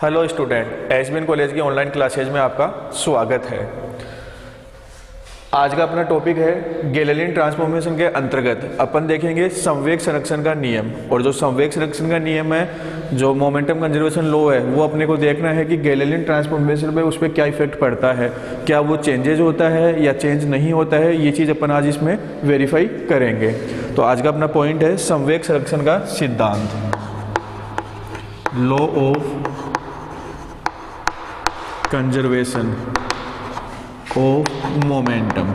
Hello student, SBN college की online classes में आपका स्वागत है। आज का अपना टॉपिक है गैलीलियन ट्रांसफॉर्मेशन के अंतर्गत अपन देखेंगे संवेग संरक्षण का नियम। और जो संवेग संरक्षण का नियम है, जो मोमेंटम कंजर्वेशन लॉ है, वो अपने को देखना है कि गैलीलियन ट्रांसफॉर्मेशन पे उस पर क्या इफेक्ट पड़ता है, क्या वो चेंजेज होता है या चेंज नहीं होता है। ये चीज़ अपन आज इसमें वेरीफाई करेंगे। तो आज का अपना पॉइंट है संवेग संरक्षण का सिद्धांत, law of conservation of momentum.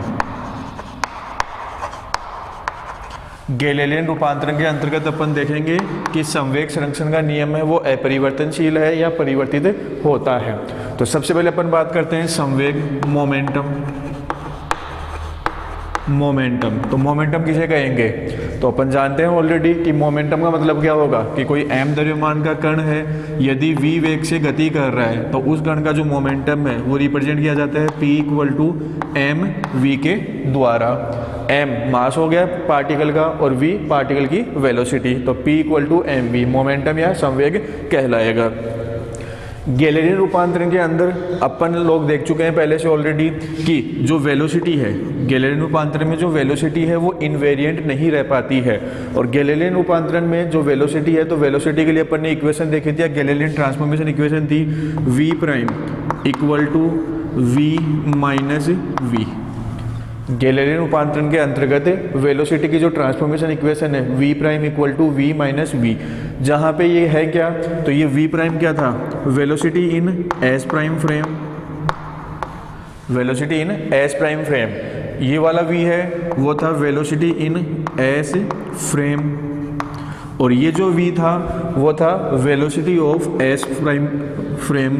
Galilean रूपांतरण के अंतर्गत अपन देखेंगे कि संवेग संरक्षण का नियम है वो अपरिवर्तनशील है या परिवर्तित होता है। तो सबसे पहले अपन बात करते हैं संवेग मोमेंटम। तो मोमेंटम किसे कहेंगे? तो अपन जानते हैं ऑलरेडी कि मोमेंटम का मतलब क्या होगा कि कोई m द्रव्यमान का कण है, यदि v वेग से गति कर रहा है तो उस कण का जो मोमेंटम है वो रिप्रेजेंट किया जाता है p = mv के द्वारा। m मास हो गया पार्टिकल का और v पार्टिकल की वेलोसिटी, तो p = mv मोमेंटम या संवेग कहलाएगा। गैलीलियन रूपांतरण के अंदर अपन लोग देख चुके हैं पहले से ऑलरेडी कि जो वेलोसिटी है, गैलीलियन रूपांतरण में जो वेलोसिटी है वो इनवेरिएंट नहीं रह पाती है। और गैलीलियन रूपांतरण में जो वेलोसिटी है, तो वेलोसिटी के लिए अपन ने इक्वेशन देखी थी, गैलीलियन ट्रांसफॉर्मेशन इक्वेशन थी v' = v - v। गैलीलियन रूपांतरण के अंतर्गत वेलोसिटी की जो ट्रांसफॉर्मेशन इक्वेशन है v' = v - v, जहाँ पे ये है क्या, तो ये v' क्या था, वेलोसिटी इन s' फ्रेम, वेलोसिटी इन s' फ्रेम। ये वाला v है वो था वेलोसिटी इन s फ्रेम, और ये जो v था वो था velocity of s' frame,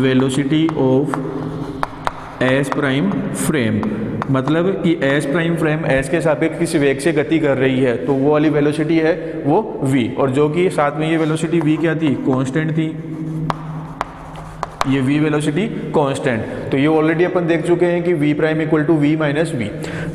velocity of s' frame. मतलब कि s' फ्रेम s के सापेक्ष किसी वेग से गति कर रही है, तो वो वाली वेलोसिटी है वो v, और जो कि साथ में ये वेलोसिटी v क्या थी, कांस्टेंट थी, ये v वेलोसिटी कांस्टेंट। तो ये ऑलरेडी अपन देख चुके हैं कि v' = v - v।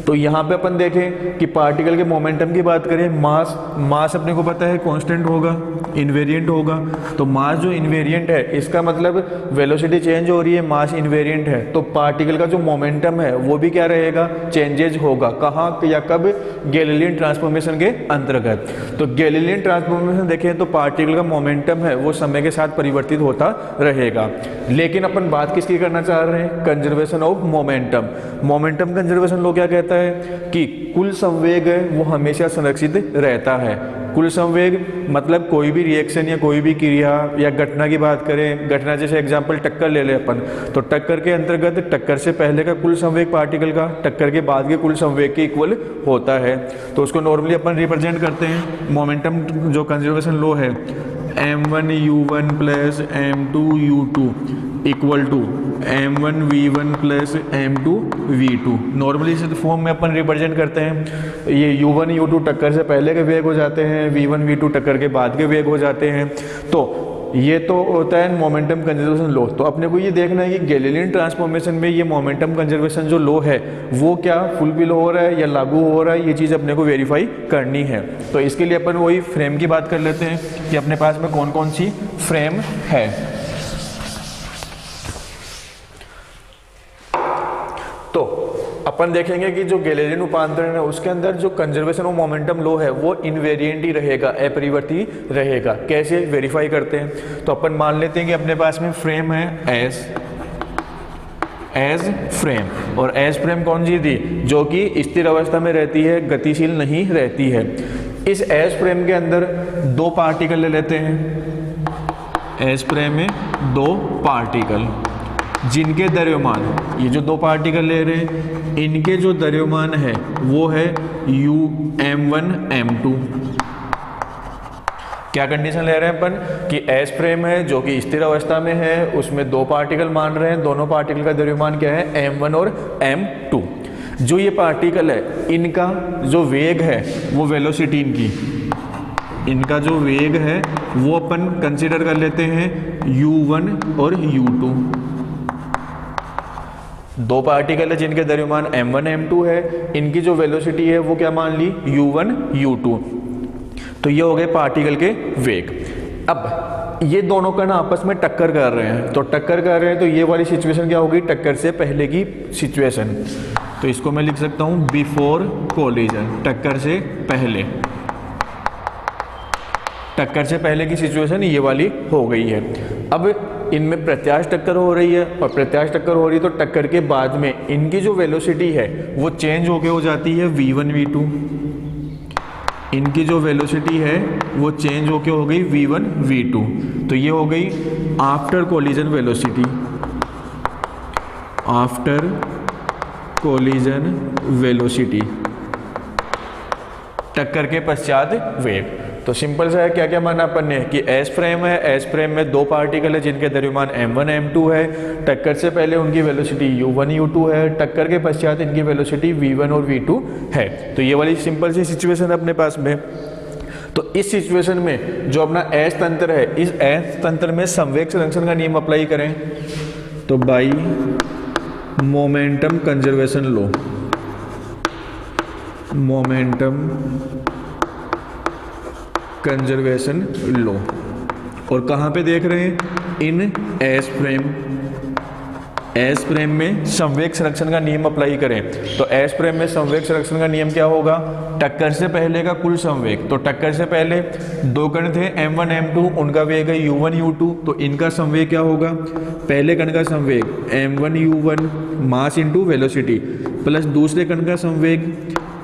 तो यहाँ पे अपन देखें कि पार्टिकल के मोमेंटम की बात करें, मास अपने को पता है कांस्टेंट होगा, इनवेरिएंट होगा। तो मास जो इनवेरिएंट है इसका मतलब वेलोसिटी चेंज हो रही है, मास इनवेरिएंट है, तो पार्टिकल का जो मोमेंटम है वो भी क्या रहेगा, चेंजेज होगा। कहाँ या कब? गैलीलियन ट्रांसफॉर्मेशन के अंतर्गत। तो गैलीलियन ट्रांसफॉर्मेशन देखें तो पार्टिकल का मोमेंटम है वो समय के साथ परिवर्तित होता रहेगा। लेकिन अपन बात किसकी करना चाह रहे हैं, conservation of momentum. Momentum conservation law क्या कहता है कि कुल संवेग है वो हमेशा संरक्षित रहता है। कुल संवेग मतलब कोई भी रिएक्शन या कोई भी क्रिया या घटना की बात करें, घटना जैसे एग्जांपल टक्कर ले ले अपन, तो टक्कर के अंतर्गत टक्कर से पहले का कुल संवेग पार्टिकल का टक्कर के बाद के कुल संवेग के इक्वल होता है। तो उसको नॉर्मली अपन रिप्रेजेंट करते हैं, मोमेंटम जो कंजर्वेशन लॉ है, m1u1 + m2u2 = m1v1 + m2v2। Normally इस फॉर्म में अपन रिप्रेजेंट करते हैं। ये u1 u2 टक्कर से पहले के वेग हो जाते हैं, v1 v2 टक्कर के बाद के वेग हो जाते हैं। तो ये तो होता है मोमेंटम कंजर्वेशन लॉ। तो अपने को ये देखना है कि गैलीलियन ट्रांसफॉर्मेशन में ये मोमेंटम कंजर्वेशन जो लॉ है वो क्या फुलफिल हो रहा है या लागू हो रहा है, ये चीज़ अपने को वेरीफाई करनी है। तो इसके लिए अपन वही फ्रेम की बात कर लेते हैं कि अपने पास में कौन कौन सी फ्रेम है। तो अपन देखेंगे कि जो गैलीलियन रूपांतरण है उसके अंदर जो कंजर्वेशन ऑफ मोमेंटम लॉ है वो इनवेरिएंट ही रहेगा, अपरिवर्ती रहेगा। कैसे वेरीफाई करते हैं? तो अपन मान लेते हैं कि अपने पास में फ्रेम है एज फ्रेम, और एज फ्रेम कौन सी थी, जो कि स्थिर अवस्था में रहती है, गतिशील नहीं रहती है। इस एज फ्रेम के अंदर दो पार्टिकल ले लेते हैं। एज फ्रेम में दो पार्टिकल जिनके द्रव्यमान, ये जो दो पार्टिकल ले रहे हैं इनके जो द्रव्यमान है वो है m1 m2। क्या कंडीशन ले रहे हैं अपन कि एस फ्रेम है जो कि स्थिर अवस्था में है, उसमें दो पार्टिकल मान रहे हैं, दोनों पार्टिकल का द्रव्यमान क्या है, m1 और m2। जो ये पार्टिकल है इनका जो वेग है वो वेलोसिटी इनका जो वेग है वो अपन कंसीडर कर लेते हैं u1 और u2। दो पार्टिकल है जिनके द्रव्यमान m1 m2 है, इनकी जो वेलोसिटी है वो क्या मान ली, u1 u2। तो ये हो गए पार्टिकल के वेग। अब ये दोनों कण आपस में टक्कर कर रहे हैं, तो टक्कर कर रहे हैं तो ये वाली सिचुएशन क्या होगी, टक्कर से पहले की सिचुएशन। तो इसको मैं लिख सकता हूँ बिफोर कोलिजन, टक्कर से पहले, टक्कर से पहले की सिचुएशन ये वाली हो गई है। अब इनमें प्रत्यास्थ टक्कर हो रही है, और प्रत्यास्थ टक्कर हो रही है तो टक्कर के बाद में इनकी जो वेलोसिटी है वो चेंज होके हो जाती है v1 v2। इनकी जो वेलोसिटी है वो चेंज होके हो गई v1 v2। तो ये हो गई after collision velocity, after collision velocity, टक्कर के पश्चात वेग। तो सिंपल सा है, क्या क्या माना अपन ने कि एस फ्रेम है, एस फ्रेम में दो पार्टिकल है जिनके द्रव्यमान m1 m2 है, टक्कर से पहले उनकी वेलोसिटी u1 u2 है, टक्कर के पश्चात इनकी वेलोसिटी v1 और v2 है। तो ये वाली सिंपल सी सिचुएशन है अपने पास में। तो इस सिचुएशन में जो अपना एस तंत्र है, इस एस तंत्र में संवेग संरक्षण का नियम अप्लाई करें तो by momentum conservation law, momentum conservation law, और कहाँ पे देख रहे हैं, इन एस फ्रेम, एस फ्रेम में संवेग संरक्षण का नियम अप्लाई करें तो एस फ्रेम में संवेग संरक्षण का नियम क्या होगा, टक्कर से पहले का कुल संवेग। तो टक्कर से पहले दो कण थे m1 m2, उनका वेग है u1 u2, तो इनका संवेग क्या होगा, पहले कण का संवेग m1 u1 mass into velocity plus दूसरे कण का संवेग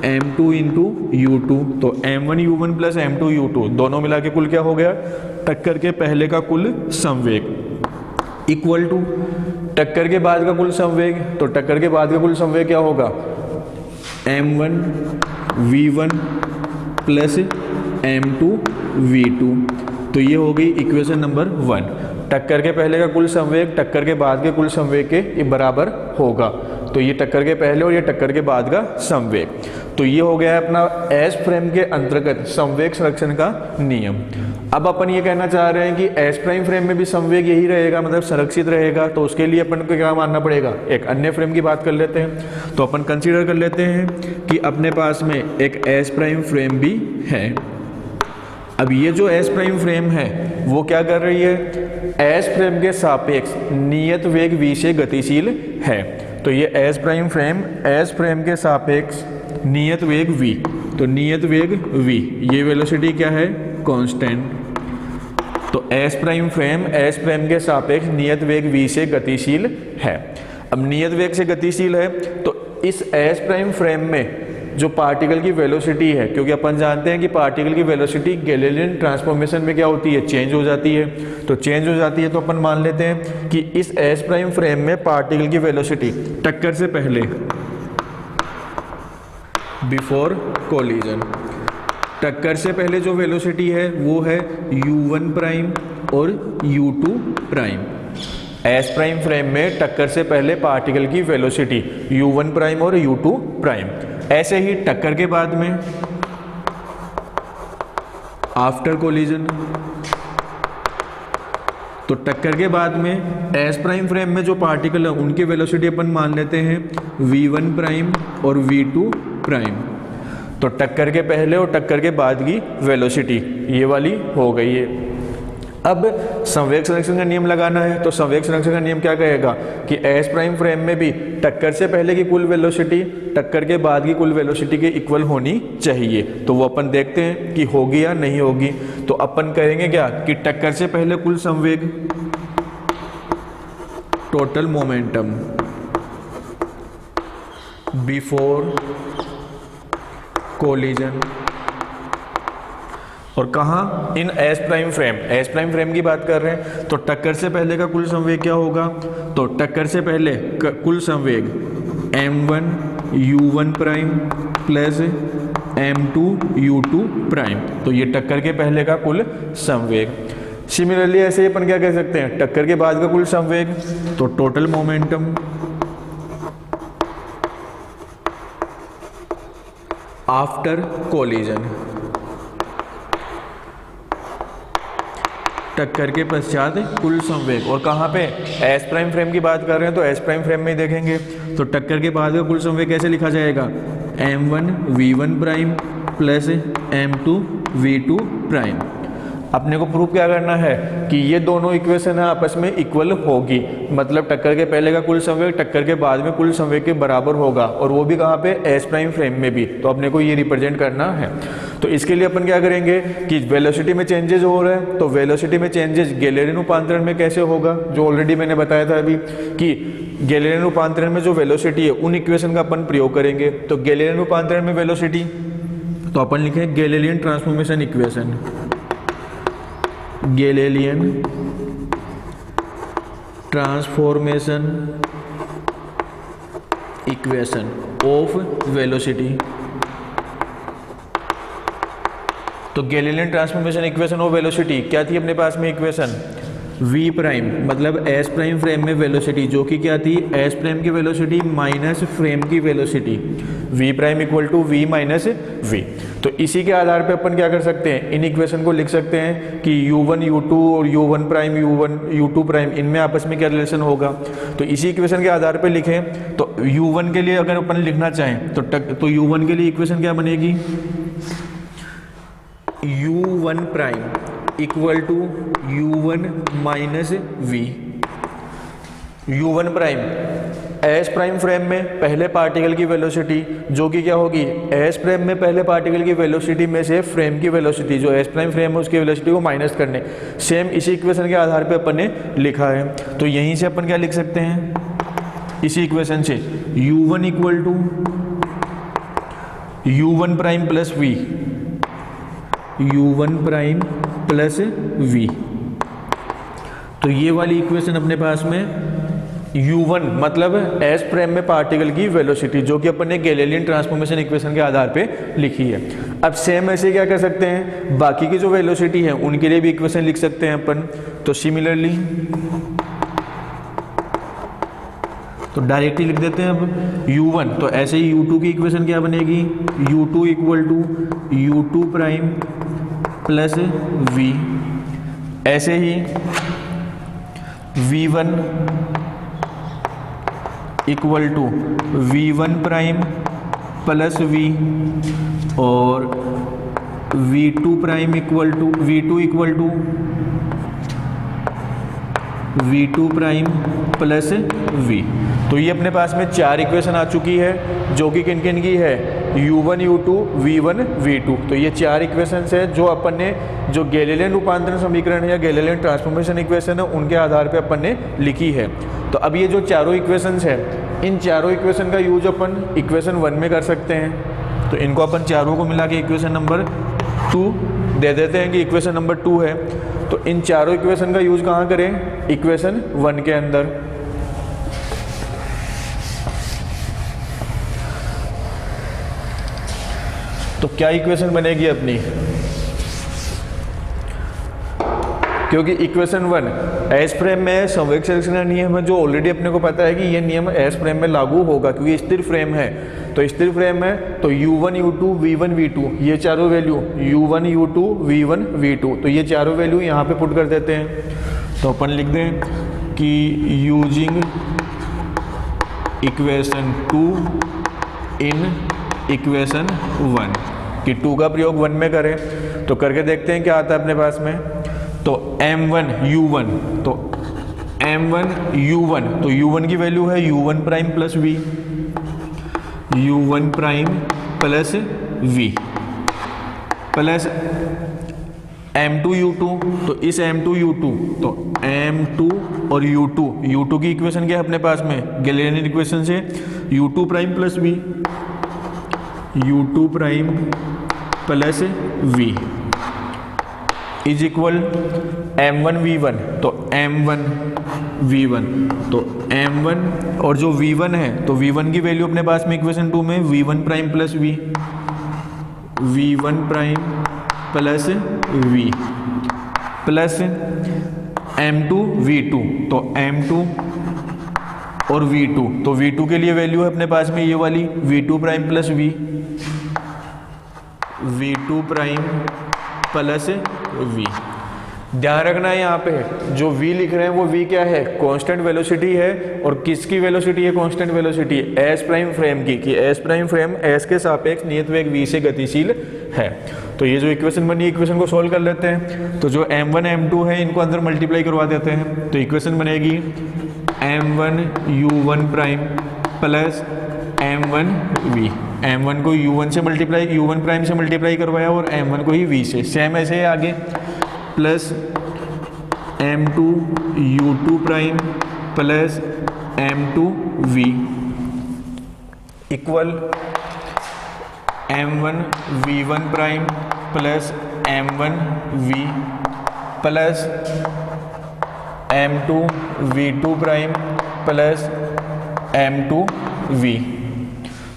m2 इंटू u2। तो m1 u1 plus m2 u2 दोनों मिला के कुल क्या हो गया, टक्कर के पहले का कुल संवेग इक्वल टू टक्कर के बाद का कुल संवेग। तो टक्कर के बाद का कुल संवेग क्या होगा, m1 v1 plus m2 v2। तो ये हो गई इक्वेशन नंबर 1। टक्कर के पहले का कुल संवेग टक्कर के बाद के कुल संवेग के बराबर होगा। तो ये टक्कर के पहले और ये टक्कर के बाद का संवेग। तो ये हो गया अपना एस फ्रेम के अंतर्गत संवेग संरक्षण का नियम। अब अपन ये कहना चाह रहे हैं कि एस प्राइम फ्रेम में भी संवेग यही रहेगा, मतलब संरक्षित रहेगा। तो उसके लिए अपन को क्या मानना पड़ेगा, एक अन्य फ्रेम की बात कर लेते हैं। तो अपन कंसीडर कर लेते हैं कि अपने पास में एक एस प्राइम फ्रेम भी है। अब ये जो एस प्राइम फ्रेम है वो क्या कर रही है, एस फ्रेम के सापेक्ष नियत वेग v से गतिशील है। तो ये S prime frame S frame के सापेक्ष नियत वेग v, तो नियत वेग v, ये वेलोसिटी क्या है, कांस्टेंट। तो S prime frame S frame के सापेक्ष नियत वेग v से गतिशील है। अब नियत वेग से गतिशील है तो इस एस प्राइम फ्रेम में जो पार्टिकल की वेलोसिटी है, क्योंकि अपन जानते हैं कि पार्टिकल की वेलोसिटी गैलीलियन ट्रांसफॉर्मेशन में क्या होती है, चेंज हो जाती है। तो चेंज हो जाती है तो अपन मान लेते हैं कि इस एस प्राइम फ्रेम में पार्टिकल की वेलोसिटी टक्कर से पहले, बिफोर कोलिजन, टक्कर से पहले जो वेलोसिटी है वो है u1 प्राइम और u2 prime. S prime frame में टक्कर से पहले पार्टिकल की वेलोसिटी u1 प्राइम और u2 प्राइम। ऐसे ही टक्कर के बाद में आफ्टर कोलिजन, तो टक्कर के बाद में एस प्राइम फ्रेम में जो पार्टिकल है उनकी वेलोसिटी अपन मान लेते हैं v1 प्राइम और v2 प्राइम। तो टक्कर के पहले और टक्कर के बाद की वेलोसिटी ये वाली हो गई है। अब संवेग संरक्षण का नियम लगाना है। तो संवेग संरक्षण का नियम क्या कहेगा कि एस प्राइम फ्रेम में भी टक्कर से पहले की कुल वेलोसिटी टक्कर के बाद की कुल वेलोसिटी के इक्वल होनी चाहिए। तो वो अपन देखते हैं कि होगी या नहीं होगी। तो अपन कहेंगे क्या कि टक्कर से पहले कुल संवेग, टोटल मोमेंटम बिफोर कोलिजन, और कहाँ, in S prime frame, S prime frame की बात कर रहे हैं। तो टक्कर से पहले का कुल संवेग क्या होगा, तो टक्कर से पहले कुल संवेग m1 u1 prime plus m2 u2 prime. तो ये टक्कर के पहले का कुल संवेग। सिमिलरली ऐसे ही अपन क्या कह सकते हैं, टक्कर के बाद का कुल संवेग, तो टोटल मोमेंटम आफ्टर कोलिजन, टक्कर के पश्चात कुल संवेग। और कहाँ पे, एस प्राइम फ्रेम की बात कर रहे हैं तो एस प्राइम फ्रेम में ही देखेंगे। तो टक्कर के बाद का कुल संवेग कैसे लिखा जाएगा, m1 v1 prime plus m2 v2 prime. अपने को प्रूव क्या करना है कि ये दोनों इक्वेशन है आपस में इक्वल होगी, मतलब टक्कर के पहले का कुल संवेग टक्कर के बाद में कुल संवेग के बराबर होगा, और वो भी कहाँ पे, एस प्राइम फ्रेम में भी। तो अपने को ये रिप्रेजेंट करना है। तो इसके लिए अपन क्या करेंगे कि वेलोसिटी में चेंजेस हो रहे हैं, तो वेलोसिटी में चेंजेस गैलीलियन रूपांतरण में कैसे होगा, जो ऑलरेडी मैंने बताया था अभी कि गैलीलियन रूपांतरण में जो वेलोसिटी है उन इक्वेशन का अपन प्रयोग करेंगे। तो गैलीलियन रूपांतरण में वेलोसिटी, तो अपन लिखें Galilean transformation equation, Galilean transformation equation of velocity. तो Galilean transformation equation of velocity क्या थी अपने पास में इक्वेशन, v प्राइम मतलब एस प्राइम फ्रेम में वेलोसिटी, जो कि क्या थी, एस प्राइम की वेलोसिटी माइनस फ्रेम की velocity, v prime equal to v minus v। तो इसी के आधार पे अपन क्या कर सकते हैं, इन इक्वेशन को लिख सकते हैं कि u1 u2 और u1 prime u1 u2 prime इनमें आपस में क्या रिलेशन होगा। तो इसी इक्वेशन के आधार पे लिखें। तो u1 के लिए अगर अपन लिखना चाहें तो u1 के लिए इक्वेशन क्या बनेगी, u1 prime equal to u1 minus v। u1 prime S prime frame में पहले पार्टिकल की वेलोसिटी, जो कि क्या होगी, एस प्राइम में पहले पार्टिकल की वेलोसिटी में से फ्रेम की वेलोसिटी, जो एस प्राइम फ्रेम है उसकी वेलोसिटी को माइनस करने। सेम इसी इक्वेशन के आधार पे अपन ने लिखा है। तो यहीं से अपन क्या लिख सकते हैं, इसी इक्वेशन से u1 equal to u1 prime plus v, u1 prime plus v। तो ये वाली इक्वेशन अपने पास में u1 मतलब एस प्राइम में पार्टिकल की वेलोसिटी, जो कि अपन ने गैलीलियन ट्रांसफॉर्मेशन इक्वेशन के आधार पे लिखी है। अब सेम ऐसे क्या कर सकते हैं, बाकी की जो वेलोसिटी है उनके लिए भी इक्वेशन लिख सकते हैं अपन। तो सिमिलरली तो डायरेक्टली लिख देते हैं अब u1, तो ऐसे ही u2 की इक्वेशन क्या बनेगी, u2 equal to u2 prime plus v। ऐसे ही v1 equal to v1 prime plus v, और v2 prime equal to v2 prime plus v। तो ये अपने पास में 4 इक्वेशन आ चुकी है, जो कि किन किन की है, u1 u2 v1 v2। तो ये 4 इक्वेशंस है जो अपन ने, जो गैलीलियन रूपांतरण समीकरण है या गैलीलियन ट्रांसफॉर्मेशन इक्वेशन है उनके आधार पे अपन ने लिखी है। तो अब ये जो चारों इक्वेशंस है, इन चारों इक्वेशन का यूज अपन इक्वेशन 1 में कर सकते हैं। तो इनको अपन चारों को मिला के इक्वेशन नंबर 2 दे देते हैं कि इक्वेशन नंबर 2 है। तो इन चारों इक्वेशन का यूज कहाँ करें, इक्वेशन 1 के अंदर। तो क्या इक्वेशन बनेगी अपनी, क्योंकि इक्वेशन 1 एस फ्रेम में संवेग संरक्षण का नियम है, जो ऑलरेडी अपने को पता है कि ये नियम एस फ्रेम में लागू होगा, क्योंकि स्थिर फ्रेम है। तो स्थिर फ्रेम है तो u1 u2 v1 v2 ये चारों value, u1 u2 v1 v2, तो ये चारों वैल्यू यहाँ पे पुट कर देते हैं। तो अपन लिख दें कि यूजिंग इक्वेशन 2 इन इक्वेशन 1, कि 2 का प्रयोग 1 में करें। तो करके देखते हैं क्या आता है अपने पास में। तो m1 u1, तो m1 u1, तो u1 की वैल्यू है u1 prime plus v, u1 prime plus v plus m2 u2, तो इस m2 u2, तो m2 और u2 की इक्वेशन क्या है अपने पास में, गैलीलियन इक्वेशन से u2 prime plus v, u2 prime plus v is equal m1 v1, तो m1 v1, तो m1 और जो v1 है, तो v1 की वैल्यू अपने पास में इक्वेशन 2 में v1 prime plus v, v1 prime plus v plus m2 v2, तो m2 और v2, तो v2 के लिए वैल्यू है अपने पास में ये वाली v2 prime plus v, v2 prime plus v ध्यान रखना है यहाँ पे जो v लिख रहे हैं वो v क्या है, कांस्टेंट वेलोसिटी है। और किसकी वेलोसिटी है constant velocity, S prime frame की, कि एस प्राइम फ्रेम एस के सापेक्ष नियत वेग v से गतिशील है। तो ये जो इक्वेशन बनी, इक्वेशन को सोल्व कर लेते हैं। तो जो m1 m2 है इनको अंदर मल्टीप्लाई करवा देते हैं। तो इक्वेशन बनेगी m1 u1 prime plus m1 v। m1 को u1 से मल्टीप्लाई, u1 प्राइम से मल्टीप्लाई करवाया और m1 को ही v से, सेम ऐसे है आगे, plus m2 u2 prime plus m2 v equal m1 v1 prime plus m1 v plus m2 v2 prime plus m2 v।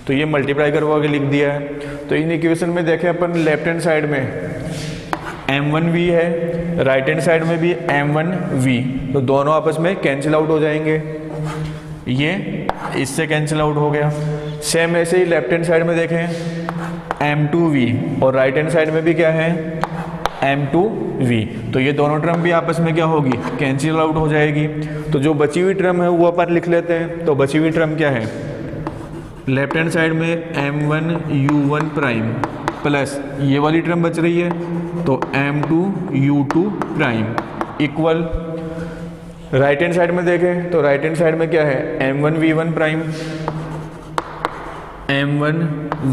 तो ये मल्टीप्लाई करवा के लिख दिया है। तो इन इक्वेशन में देखें अपन लेफ्ट हैंड साइड में m1v है, राइट हैंड साइड में भी m1v, तो दोनों आपस में कैंसिल आउट हो जाएंगे, ये इससे कैंसिल आउट हो गया। सेम ऐसे ही लेफ्ट हैंड साइड में देखें m2v और राइट हैंड साइड में भी क्या है m2v, तो ये दोनों टर्म भी आपस में क्या होगी, कैंसिल आउट हो जाएगी। तो जो बची हुई टर्म है वो अपन लिख लेते हैं। तो बची हुई टर्म क्या है, लेफ्ट हैंड साइड में m1 u1 प्राइम प्लस ये वाली टर्म बच रही है तो m2 u2 prime equal right hand side में देखें तो राइट हैंड साइड में क्या है m1 v1 prime, m1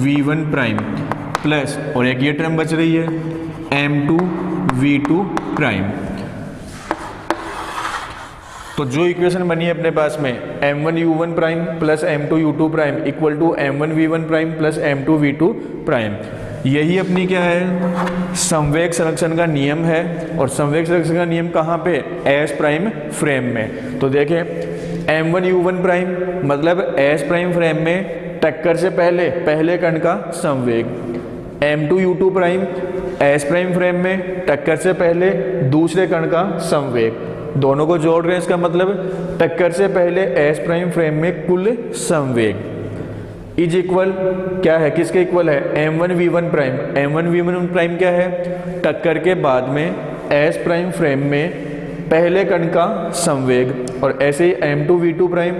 v1 prime plus और एक ये टर्म बच रही है m2 v2 प्राइम। तो जो इक्वेशन बनी है अपने पास में m1 u1 prime plus m2 u2 prime equal to m1 v1 prime plus m2 v2 prime, यही अपनी क्या है संवेग संरक्षण का नियम है। और संवेग संरक्षण का नियम कहाँ पे, एस प्राइम फ्रेम में। तो देखें m1 u1 प्राइम मतलब एस प्राइम फ्रेम में टक्कर से पहले कण का संवेग, m2 u2 prime S prime frame में टक्कर से पहले दूसरे कण का संवेग, दोनों को जोड़ रहे हैं, इसका मतलब टक्कर से पहले एस प्राइम फ्रेम में कुल संवेग इज इक्वल क्या है, किसके इक्वल है m1 v1 prime. m1 v1 prime क्या है, टक्कर के बाद में एस प्राइम फ्रेम में पहले कण का संवेग। और ऐसे ही m2 v2 prime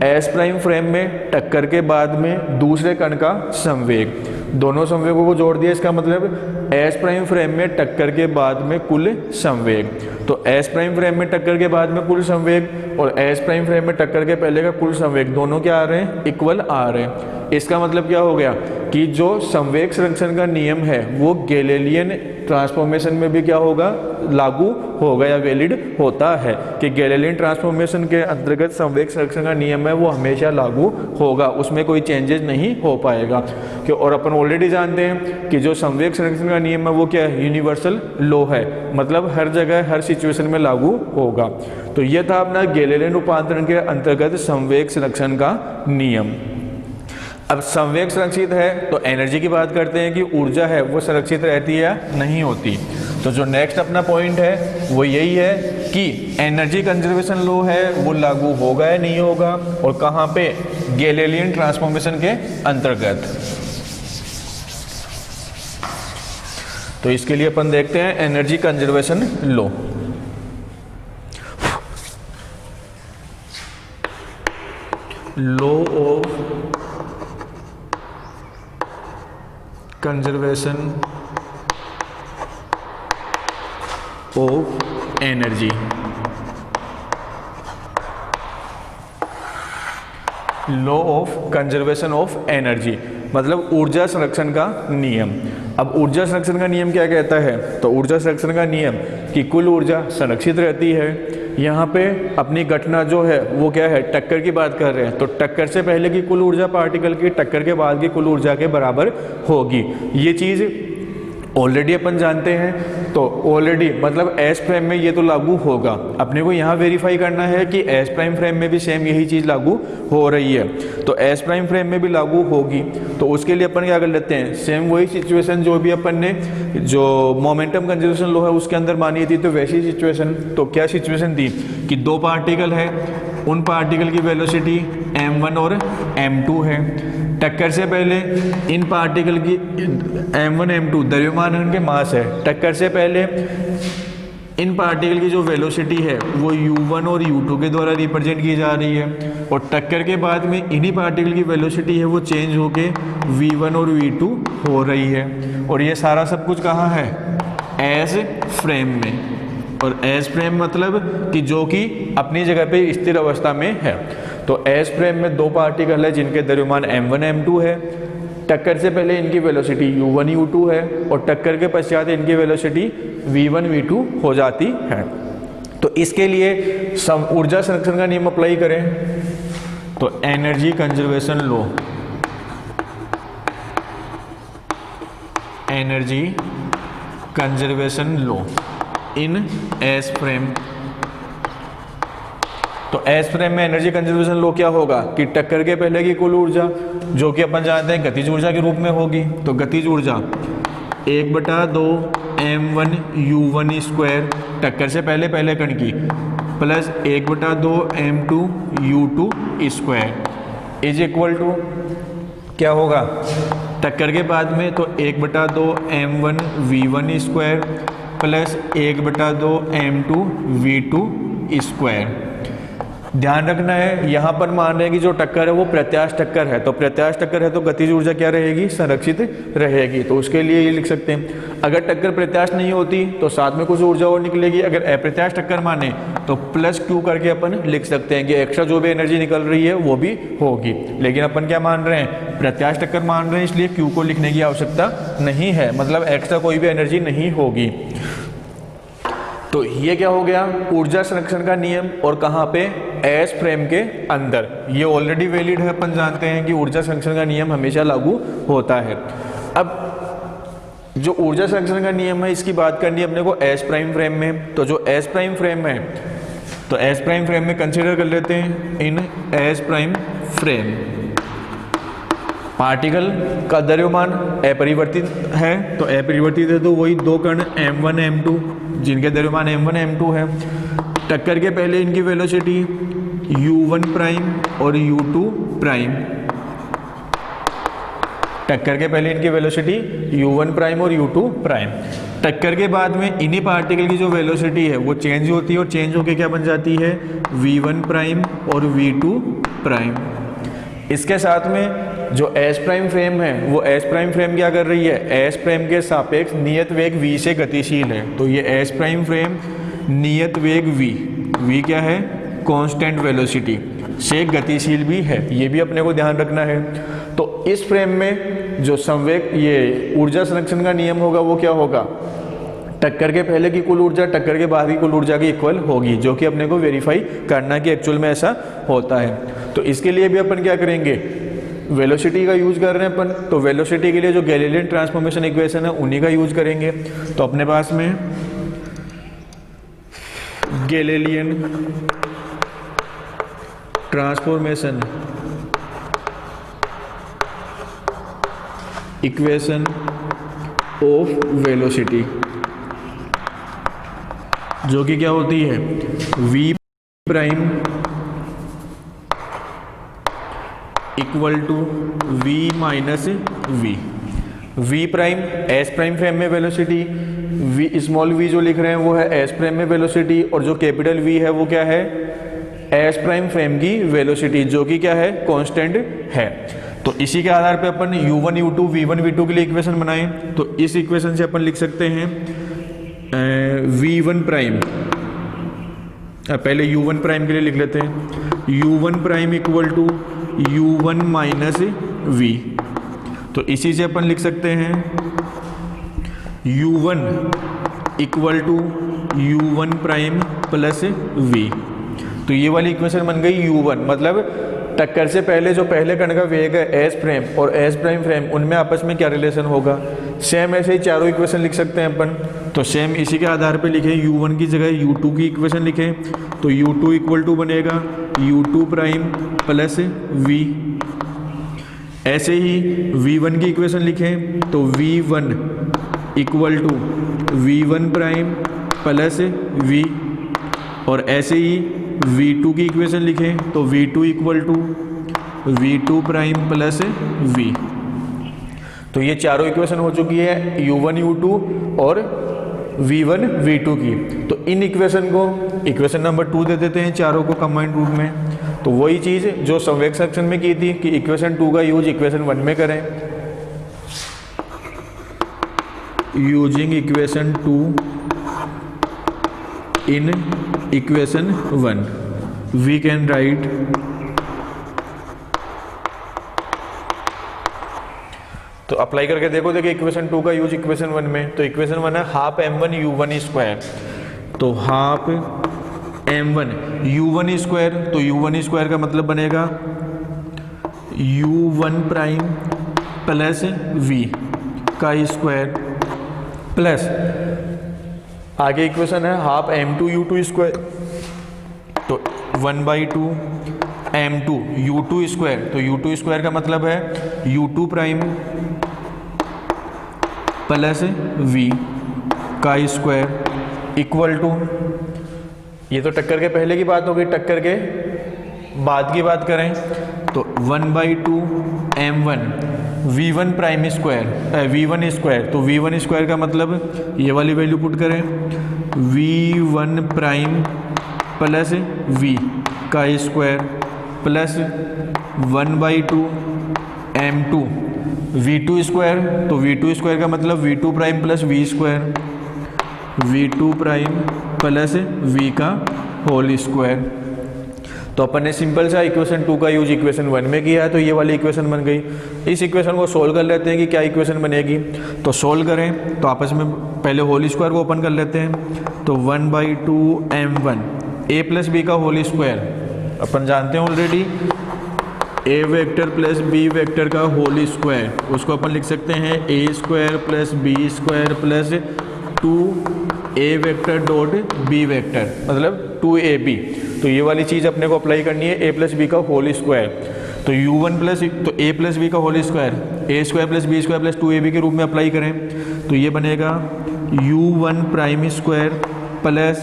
S prime frame में टक्कर के बाद में दूसरे कण का संवेग, दोनों संवेगों को जोड़ दिया, इसका मतलब एस प्राइम फ्रेम में टक्कर के बाद में कुल संवेग। तो एस प्राइम फ्रेम में टक्कर के बाद में कुल संवेग और एस प्राइम फ्रेम में टक्कर के पहले का कुल संवेग दोनों क्या आ रहे हैं, इक्वल आ रहे हैं। इसका मतलब क्या हो गया कि जो संवेग संरक्षण का नियम है वो गैलीलियन ट्रांसफॉर्मेशन में भी क्या होगा, लागू होगा या वैलिड होता है, कि गैलीलियन ट्रांसफॉर्मेशन के अंतर्गत संवेग संरक्षण का नियम है वो हमेशा लागू होगा, उसमें कोई चेंजेस नहीं हो पाएगा। कि और अपन ऑलरेडी जानते हैं कि जो संवेग संरक्षण का नियम है वो क्या है, यूनिवर्सल लॉ है, मतलब हर जगह हर सिचुएशन में लागू होगा। तो ये था अपना गैलीलियन रूपांतरण के अंतर्गत संवेग संरक्षण का नियम। अब संवेग संरक्षित है तो एनर्जी की बात करते हैं कि ऊर्जा है वो संरक्षित रहती है या नहीं होती। तो जो नेक्स्ट अपना पॉइंट है वो यही है कि एनर्जी कंजर्वेशन लॉ है वो लागू होगा या नहीं होगा, और कहाँ पे, गैलीलियन ट्रांसफॉर्मेशन के अंतर्गत। तो इसके लिए अपन देखते हैं energy conservation law. Law of conservation of energy. Law of conservation of energy मतलब ऊर्जा संरक्षण का नियम। अब ऊर्जा संरक्षण का नियम क्या कहता है, तो ऊर्जा संरक्षण का नियम कि कुल ऊर्जा संरक्षित रहती है। यहाँ पे अपनी घटना जो है वो क्या है, टक्कर की बात कर रहे हैं, तो टक्कर से पहले की कुल ऊर्जा पार्टिकल की टक्कर के बाद की कुल ऊर्जा के बराबर होगी। ये चीज़ ऑलरेडी अपन जानते हैं। तो ऑलरेडी मतलब एस प्राइम में ये तो लागू होगा, अपने को यहाँ वेरीफाई करना है कि एस प्राइम फ्रेम में भी सेम यही चीज़ लागू हो रही है। तो एस प्राइम फ्रेम में भी लागू होगी, तो उसके लिए अपन क्या कर लेते हैं, सेम वही सिचुएशन जो भी अपन ने जो मोमेंटम कंजर्वेशन लॉ है उसके अंदर मानी थी, तो वैसी सिचुएशन। तो क्या सिचुएशन थी कि दो पार्टिकल है, उन पार्टिकल की वेलोसिटी m1 और m2 है। टक्कर से पहले इन पार्टिकल की m1 m2 द्रव्यमान इनके मास है, टक्कर से पहले इन पार्टिकल की जो वेलोसिटी है वो u1 और u2 के द्वारा रिप्रेजेंट की जा रही है, और टक्कर के बाद में इन्हीं पार्टिकल की वेलोसिटी है वो चेंज होके v1 और v2 हो रही है। और ये सारा सब कुछ कहाँ है? एज फ्रेम में। और एज फ्रेम मतलब कि जो कि अपनी जगह पे स्थिर अवस्था में है। तो एज फ्रेम में दो पार्टिकल है जिनके द्रव्यमान m1 m2 है। टक्कर से पहले इनकी वेलोसिटी u1 u2 है और टक्कर के पश्चात इनकी वेलोसिटी v1 v2 हो जाती है। तो इसके लिए ऊर्जा संरक्षण का नियम अप्लाई करें तो energy conservation law, energy conservation law in S frame. तो एस फ्रेम में एनर्जी कंजर्वेशन लॉ क्या होगा कि टक्कर के पहले की कुल ऊर्जा जो कि अपन जानते हैं गतिज ऊर्जा के रूप में होगी, तो गतिज ऊर्जा 1/2 m1 u1 स्क्वायर टक्कर से पहले कण की plus 1/2 m2 u2 square is equal to क्या होगा टक्कर के बाद में, तो 1/2 m1 v1 square plus 1/2 m2 v2 square. ध्यान रखना है यहाँ पर मान रहे हैं कि जो टक्कर है वो प्रत्यास्थ टक्कर है, तो प्रत्यास्थ टक्कर है तो गतिज ऊर्जा क्या रहेगी? संरक्षित रहेगी। तो उसके लिए ये लिख सकते हैं। अगर टक्कर प्रत्यास्थ नहीं होती तो साथ में कुछ ऊर्जा और निकलेगी। अगर अप्रत्यास्थ टक्कर माने तो प्लस क्यू करके अपन लिख सकते हैं कि एक्स्ट्रा जो भी एनर्जी निकल रही है वो भी होगी। लेकिन अपन क्या मान रहे हैं? प्रत्यास्थ टक्कर मान रहे हैं, इसलिए क्यू को लिखने की आवश्यकता नहीं है, मतलब एक्स्ट्रा कोई भी एनर्जी नहीं होगी। तो ये क्या हो गया? ऊर्जा संरक्षण का नियम। और कहाँ पे? एस फ्रेम के अंदर। ये ऑलरेडी वैलिड है, अपन जानते हैं कि ऊर्जा संरक्षण का नियम हमेशा लागू होता है। अब जो ऊर्जा संरक्षण का नियम है इसकी बात करनी है अपने को एस प्राइम फ्रेम में। तो जो एस प्राइम फ्रेम है तो एस प्राइम फ्रेम में कंसिडर कर लेते हैं इन एस प्राइम फ्रेम पार्टिकल का द्रव्यमान अपरिवर्तित है, तो अपरिवर्तित है तो वही दो कण m1 m2 जिनके द्रव्यमान m1 m2 है। टक्कर के पहले इनकी वेलोसिटी u1 प्राइम और u2 प्राइम, टक्कर के पहले इनकी वेलोसिटी u1 प्राइम और u2 प्राइम। टक्कर के बाद में इन्हीं पार्टिकल की जो वेलोसिटी है वो चेंज होती है और चेंज होके क्या बन जाती है? v1 प्राइम और v2 प्राइम। इसके साथ में जो एस प्राइम फ्रेम है वो एस प्राइम फ्रेम क्या कर रही है? एस प्राइम के सापेक्ष नियत वेग v से गतिशील है। तो ये एस प्राइम फ्रेम नियत वेग v क्या है? कांस्टेंट वेलोसिटी से गतिशील भी है, ये भी अपने को ध्यान रखना है। तो इस फ्रेम में जो संवेग ये ऊर्जा संरक्षण का नियम होगा वो क्या होगा? टक्कर के पहले की कुल ऊर्जा टक्कर के बाद की कुल ऊर्जा की इक्वल होगी, जो कि अपने को वेरीफाई करना कि एक्चुअल में ऐसा होता है। तो इसके लिए भी अपन क्या करेंगे? वेलोसिटी का यूज कर रहे हैं अपन, तो वेलोसिटी के लिए जो गैलीलियन ट्रांसफॉर्मेशन इक्वेशन है उन्हीं का यूज करेंगे। तो अपने पास में Galilean transformation equation of velocity जो कि क्या होती है? v prime equal to v minus v prime S prime frame में वेलोसिटी, v स्मॉल v जो लिख रहे हैं वो है एस प्राइम में वेलोसिटी, और जो कैपिटल V है वो क्या है? एस प्राइम फ्रेम की वेलोसिटी, जो कि क्या है? कांस्टेंट है। तो इसी के आधार पे अपन u1 u2 v1 v2 के लिए इक्वेशन बनाएं। तो इस इक्वेशन से अपन लिख सकते हैं v1 प्राइम, पहले u1 प्राइम के लिए लिख लेते हैं u1 prime equal to u1 minus v। तो इसी से अपन लिख सकते हैं u1 equal to u1 prime plus v। तो ये वाली इक्वेशन बन गई u1, मतलब टक्कर से पहले जो पहले कण का वेग है एस फ्रेम और एस प्राइम फ्रेम उनमें आपस में क्या रिलेशन होगा? सेम ऐसे ही चारों इक्वेशन लिख सकते हैं अपन। तो सेम इसी के आधार पे लिखें, u1 की जगह u2 की इक्वेशन लिखें, तो u2 इक्वल टू बनेगा u2 प्राइम प्लस v। ऐसे ही v1 की इक्वेशन लिखें तो v1 equal to v1 prime plus v, और ऐसे ही v2 की इक्वेशन लिखें तो v2 equal to v2 prime plus v। तो ये चारों इक्वेशन हो चुकी है u1 u2 और v1 v2 की। तो इन इक्वेशन को इक्वेशन नंबर 2 दे देते हैं चारों को कंबाइंड रूप में। तो वही चीज़ जो संवेग सेक्शन में की थी कि इक्वेशन 2 का यूज इक्वेशन 1 में करें। Using equation 2 in equation 1 we can write तो अप्लाई करके देखो, देखिए इक्वेशन 2 का यूज इक्वेशन 1 में। तो इक्वेशन 1 है हाफ m1 u1 स्क्वायर, तो हाफ m1 u1 स्क्वायर, तो u1 स्क्वायर का मतलब बनेगा u1 प्राइम प्लस v का स्क्वायर प्लस आगे इक्वेशन है हाफ m2 u2 स्क्वायर, तो 1/2 m2 u2 स्क्वायर, तो u2 स्क्वायर का मतलब है u2 प्राइम प्लस v का स्क्वायर इक्वल टू, ये तो टक्कर के पहले की बात हो गई, टक्कर के बाद की बात करें तो 1/2 m1 v1 prime square v1 square, तो v1 स्क्वायर का मतलब ये वाली वैल्यू पुट करें v1 प्राइम प्लस v का square plus 1/2 m2 v2 square, तो v2 स्क्वायर का मतलब v2 prime plus v square, v2 prime plus v का होल स्क्वायर। तो अपन ने सिंपल सा इक्वेशन 2 का यूज इक्वेशन 1 में किया है, तो ये वाली इक्वेशन बन गई। इस इक्वेशन को सोल्व कर लेते हैं कि क्या इक्वेशन बनेगी। तो सोल्व करें तो आपस में पहले होल स्क्वायर को ओपन कर लेते हैं, तो 1/2 m1 a प्लस बी का होल स्क्वायर, अपन जानते हैं already a vector plus b vector का होल स्क्वायर, उसको अपन लिख सकते हैं a square plus b square plus 2a vector dot b vector, मतलब 2ab। तो ये वाली चीज़ अपने को अप्लाई करनी है a प्लस बी का होल स्क्वायर, तो u1 प्लस तो a प्लस बी का whole square a square plus b square plus 2ab के रूप में अप्लाई करें, तो ये बनेगा u1 prime square plus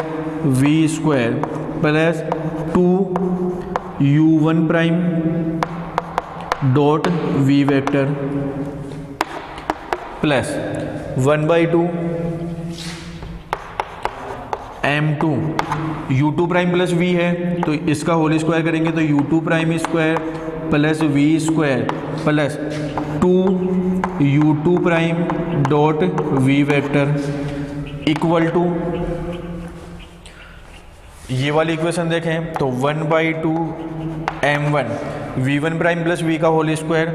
v square plus 2u1 prime dot v vector plus 1/2 m2 u2 prime plus v है, तो इसका होल स्क्वायर करेंगे तो u2 prime square plus v square plus 2u2 prime dot v vector equal to, ये वाली equation देखें तो 1/2 m1 v1 prime plus v का होल स्क्वायर,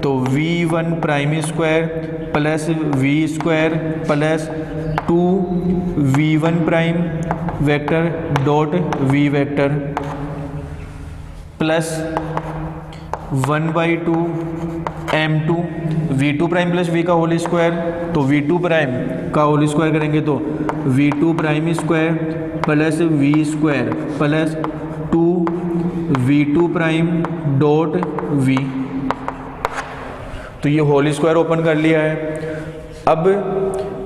तो v1 prime square plus v square plus 2v1 prime vector dot v vector plus 1/2 m2 v2 prime plus v का whole square, तो v2 prime का whole square करेंगे तो v2 prime square plus v square plus 2v2 prime dot v। तो ये whole square open कर लिया है। अब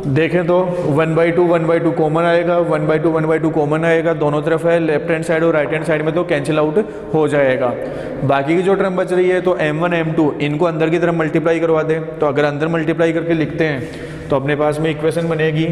देखें तो 1/2 कॉमन आएगा, 1/2 कॉमन आएगा, दोनों तरफ है, लेफ्ट हैंड साइड और राइट हैंड साइड में, तो कैंसिल आउट हो जाएगा। बाकी की जो टर्म बच रही है तो m1 m2 इनको अंदर की तरफ मल्टीप्लाई करवा दें, तो अगर अंदर मल्टीप्लाई करके लिखते हैं तो अपने पास में इक्वेशन बनेगी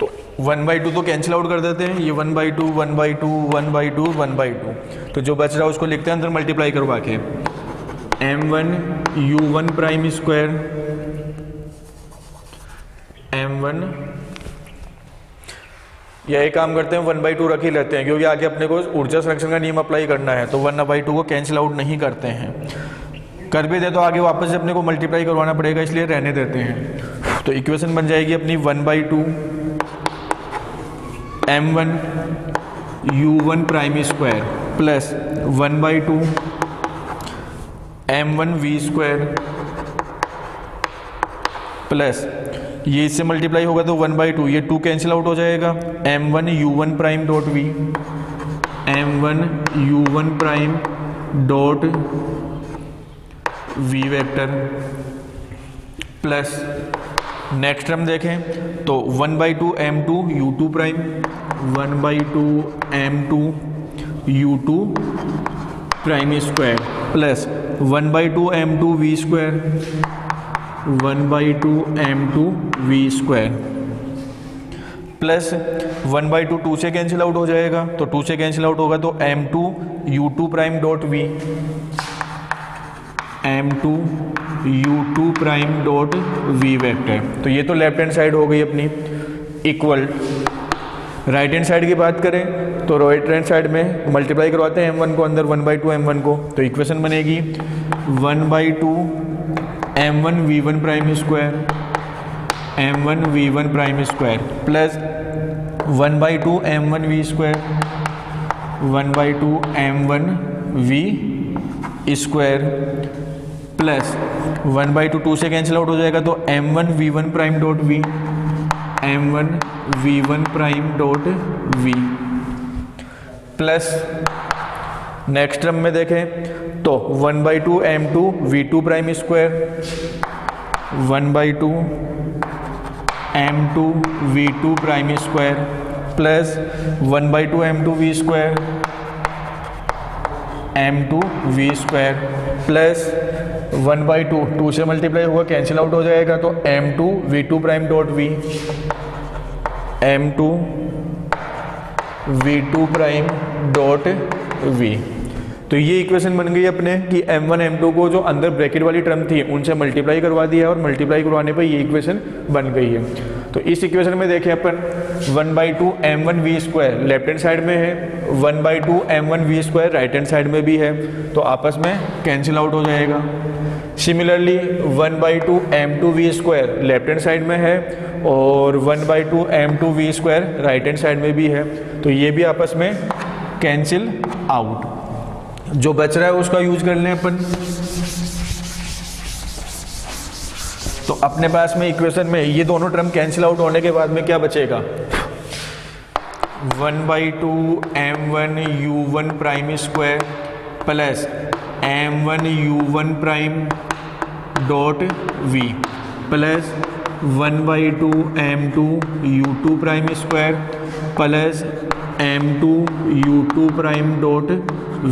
तो 1/2 तो कैंसिल आउट कर देते हैं, ये 1/2 1/2 1/2 1/2, तो जो बच रहा है उसको लिखते हैं अंदर मल्टीप्लाई करवा के m1 u1 prime square m1, या एक काम करते हैं 1/2 रख ही लेते हैं क्योंकि आगे अपने को ऊर्जा संरक्षण का नियम अप्लाई करना है, तो 1/2 को कैंसिल आउट नहीं करते हैं, कर भी दे तो आगे वापस से अपने को मल्टीप्लाई करवाना पड़ेगा, इसलिए रहने देते हैं। तो इक्वेशन बन जाएगी अपनी 1/2 m1 u1 prime square plus 1/2 m1 v square plus ये इससे मल्टीप्लाई होगा तो 1/2, ये 2 कैंसिल आउट हो जाएगा, m1 u1 prime dot v, m1 u1 prime dot v vector plus next हम देखें तो 1/2 m2 u2 prime, 1/2 m2 u2 prime square plus 1/2 m2 v square, 1/2 m2 v square plus 1/2 2 से cancel out हो जाएगा, तो 2 से कैंसिल आउट होगा तो m2 u2 prime dot v, m2 u2 prime dot v vector. तो ये तो लेफ्ट हैंड साइड हो गई अपनी। इक्वल राइट हैंड साइड की बात करें तो राइट हैंड साइड में मल्टीप्लाई करवाते हैं m1 को अंदर 1/2 m1 को, तो इक्वेशन बनेगी 1/2 m1 v1 prime square, m1 v1 prime square plus 1/2 m1 v square, 1/2 m1 v square plus 1/2 2 से कैंसिल आउट हो जाएगा तो m1 v1 prime dot v, m1 v1 prime dot v plus next term में देखें तो 1/2 m2 v2 prime square, 1/2 m2 v2 prime square plus 1/2 m2 v square, m2 v square plus 1/2 2 से multiply हुआ cancel out हो जाएगा तो m2 v2 prime dot v, m2 v2 prime dot v। तो ये इक्वेशन बन गई अपने कि m1 m2 को जो अंदर ब्रैकेट वाली टर्म थी उनसे मल्टीप्लाई करवा दिया और मल्टीप्लाई करवाने पर ये इक्वेशन बन गई है। तो इस इक्वेशन में देखें अपन 1/2 m1 v square left hand side में है, 1/2 m1 v square right hand side में भी है, तो आपस में कैंसिल आउट हो जाएगा। Similarly 1/2 m2 v square left hand side में है और 1/2 m2 v square right hand side में भी है, तो ये भी आपस में कैंसिल आउट। जो बच रहा है उसका यूज कर लें अपन। तो अपने पास में इक्वेशन में ये दोनों टर्म कैंसिल आउट होने के बाद में क्या बचेगा, 1/2 m1 u1 prime square plus m1 u1 prime dot v plus 1/2 m2 u2 prime square plus m2 u2 prime dot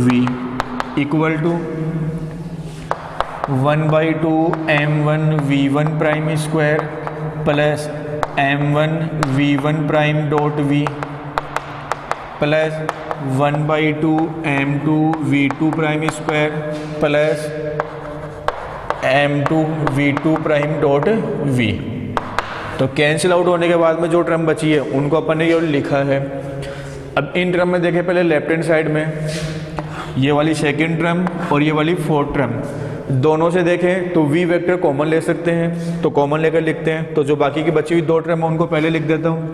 v equal to 1/2 m1 v1 prime square plus m1 v1 prime dot v plus 1/2 m2 v2 prime square plus m2 v2 prime dot v। तो cancel out होने के बाद में जो term बची है उनको अपन ने ये लिखा है। अब इन टर्म में देखें पहले लेफ्ट हैंड साइड में ये वाली सेकेंड टर्म और ये वाली फोर्थ टर्म, दोनों से देखें तो v वेक्टर कॉमन ले सकते हैं, तो कॉमन लेकर लिखते हैं। तो जो बाकी की बची हुई दो टर्म है उनको पहले लिख देता हूँ,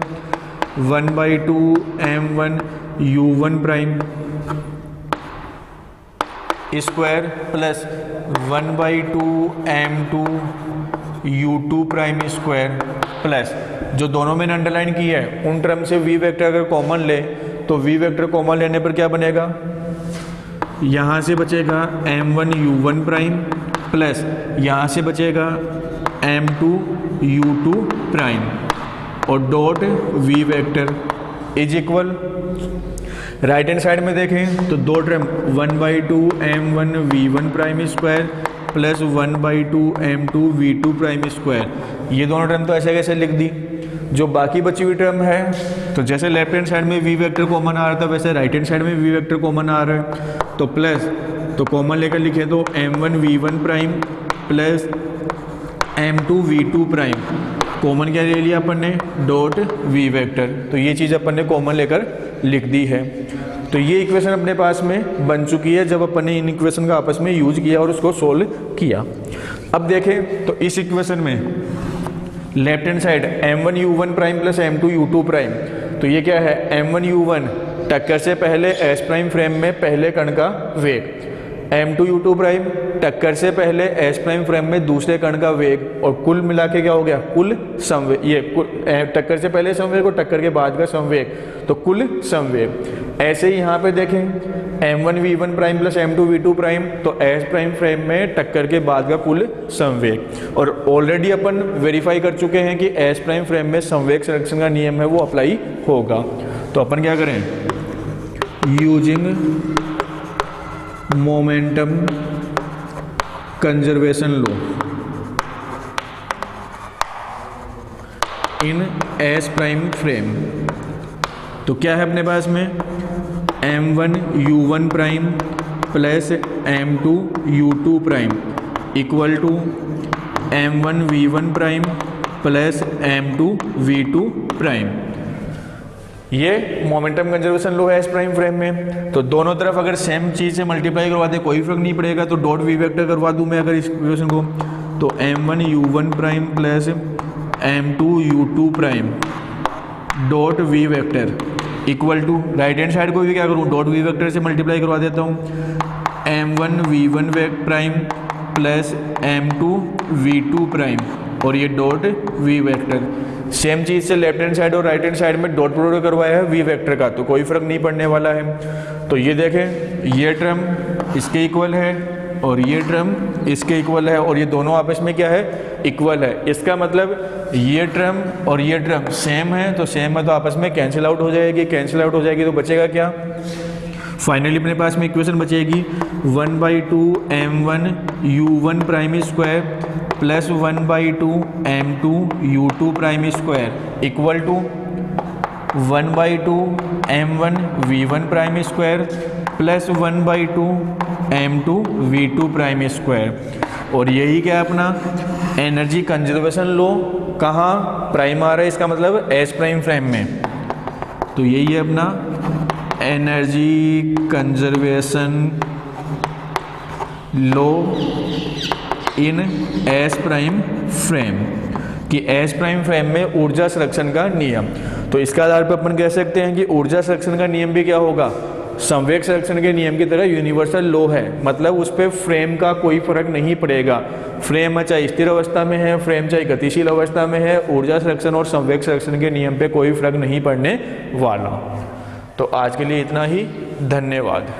1/2 m1 u1 prime square plus 1/2 m2 u2 prime square plus जो दोनों में अंडरलाइन की है उन टर्म से v वेक्टर अगर कॉमन ले तो v वेक्टर कॉमन लेने पर क्या बनेगा, यहाँ से बचेगा m1 u1 प्राइम प्लस यहाँ से बचेगा m2 u2 प्राइम और dot v vector is equal. Right hand side में देखें तो दो term 1/2 m1 v1 prime square plus 1/2 m2 v2 prime square, ये दोनों टर्म तो ऐसे कैसे लिख दी। जो बाकी बची हुई टर्म है तो जैसे लेफ्ट हैंड साइड में v वेक्टर कॉमन आ रहा था वैसे राइट हैंड साइड में v वेक्टर कॉमन आ रहा है, तो प्लस तो कॉमन लेकर लिखे तो m1 v1 prime plus m2 v2 prime, common क्या ले लिया अपन ने, डॉट v वेक्टर। तो ये चीज़ अपन ने कॉमन लेकर लिख दी है। तो ये इक्वेशन अपने पास में बन चुकी है जब अपन ने इन इक्वेशन का आपस में यूज किया और उसको सोल्व किया। अब देखें तो इस इक्वेशन में left hand side m1 u1 prime plus m2 u2 prime, तो ये क्या है m1 u1 टक्कर से पहले s प्राइम फ्रेम में पहले कण का वेग, m2u2 प्राइम टक्कर से पहले s प्राइम फ्रेम में दूसरे कण का वेग और कुल मिला के क्या हो गया, कुल संवेग। ये टक्कर से पहले संवेग और टक्कर के बाद का संवेग, तो कुल संवेग। ऐसे ही यहाँ पे देखें m1v1 prime plus m2v2 prime, तो s प्राइम फ्रेम में टक्कर के बाद का कुल संवेग। और ऑलरेडी अपन वेरीफाई कर चुके हैं कि s प्राइम फ्रेम में संवेग संरक्षण का नियम है वो अप्लाई होगा। तो अपन क्या करें, using momentum conservation law in S prime frame, तो क्या है अपने पास में m1u1 prime plus m2u2 prime equal to m1v1 prime plus m2v2 prime. ये मोमेंटम कंजर्वेशन लो है एस प्राइम फ्रेम में। तो दोनों तरफ अगर सेम चीज़ से मल्टीप्लाई करवा दे कोई फर्क नहीं पड़ेगा, तो डॉट वी वेक्टर करवा दूं मैं अगर इस इक्वेशन को, तो m1u1 prime plus m2u2 prime dot V vector equal to right hand side को भी क्या करूँ, डॉट वी वेक्टर से मल्टीप्लाई करवा देता हूँ, m1v1 prime plus m2v2 prime और ये डॉट वी वेक्टर। सेम चीज़ से लेफ्ट हैंड साइड और राइट हैंड साइड में डॉट प्रोडक्ट करवाया है वी वेक्टर का, तो कोई फर्क नहीं पड़ने वाला है। तो ये देखें, ये टर्म इसके इक्वल है और ये टर्म इसके इक्वल है और ये दोनों आपस में क्या है, इक्वल है। इसका मतलब ये टर्म और ये टर्म सेम है, तो सेम है तो आपस में कैंसिल आउट हो जाएगी, कैंसिल आउट हो जाएगी तो बचेगा क्या, फाइनली अपने पास में इक्वेशन बचेगी 1/2 m1u1 prime square plus 1/2 m2u2 prime square equal to 1/2 m1v1 prime square plus 1/2 m2v2 prime square. और यही क्या है अपना एनर्जी कंजर्वेशन लॉ, कहाँ प्राइम आ रहा है, इसका मतलब एस प्राइम फ्रेम में। तो यही है अपना energy conservation law in S prime frame, कि एस प्राइम फ्रेम में ऊर्जा संरक्षण का नियम। तो इसके आधार पर अपन कह सकते हैं कि ऊर्जा संरक्षण का नियम भी क्या होगा, संवेग संरक्षण के नियम की तरह यूनिवर्सल लॉ है, मतलब उस पर फ्रेम का कोई फर्क नहीं पड़ेगा। फ्रेम चाहे स्थिर अवस्था में है, फ्रेम चाहे गतिशील अवस्था में है, ऊर्जा संरक्षण और संवेग संरक्षण के नियम पे कोई फर्क नहीं पड़ने वाला। तो आज के लिए इतना ही, धन्यवाद।